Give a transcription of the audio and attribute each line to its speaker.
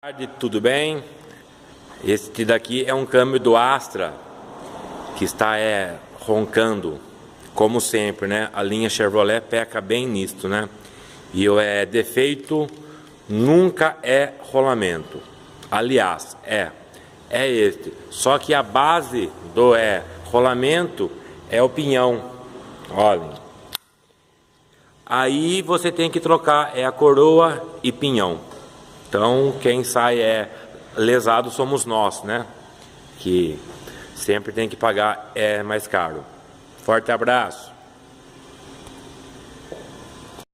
Speaker 1: Boa tarde, tudo bem? Este daqui é um câmbio do Astra que está roncando, como sempre, né? A linha Chevrolet peca bem nisto, né? E defeito nunca é rolamento. Aliás, é este. Só que a base do rolamento é o pinhão. Olhem. Aí você tem que trocar a coroa e pinhão. Então quem sai lesado somos nós, né? Que sempre tem que pagar mais caro. Forte abraço.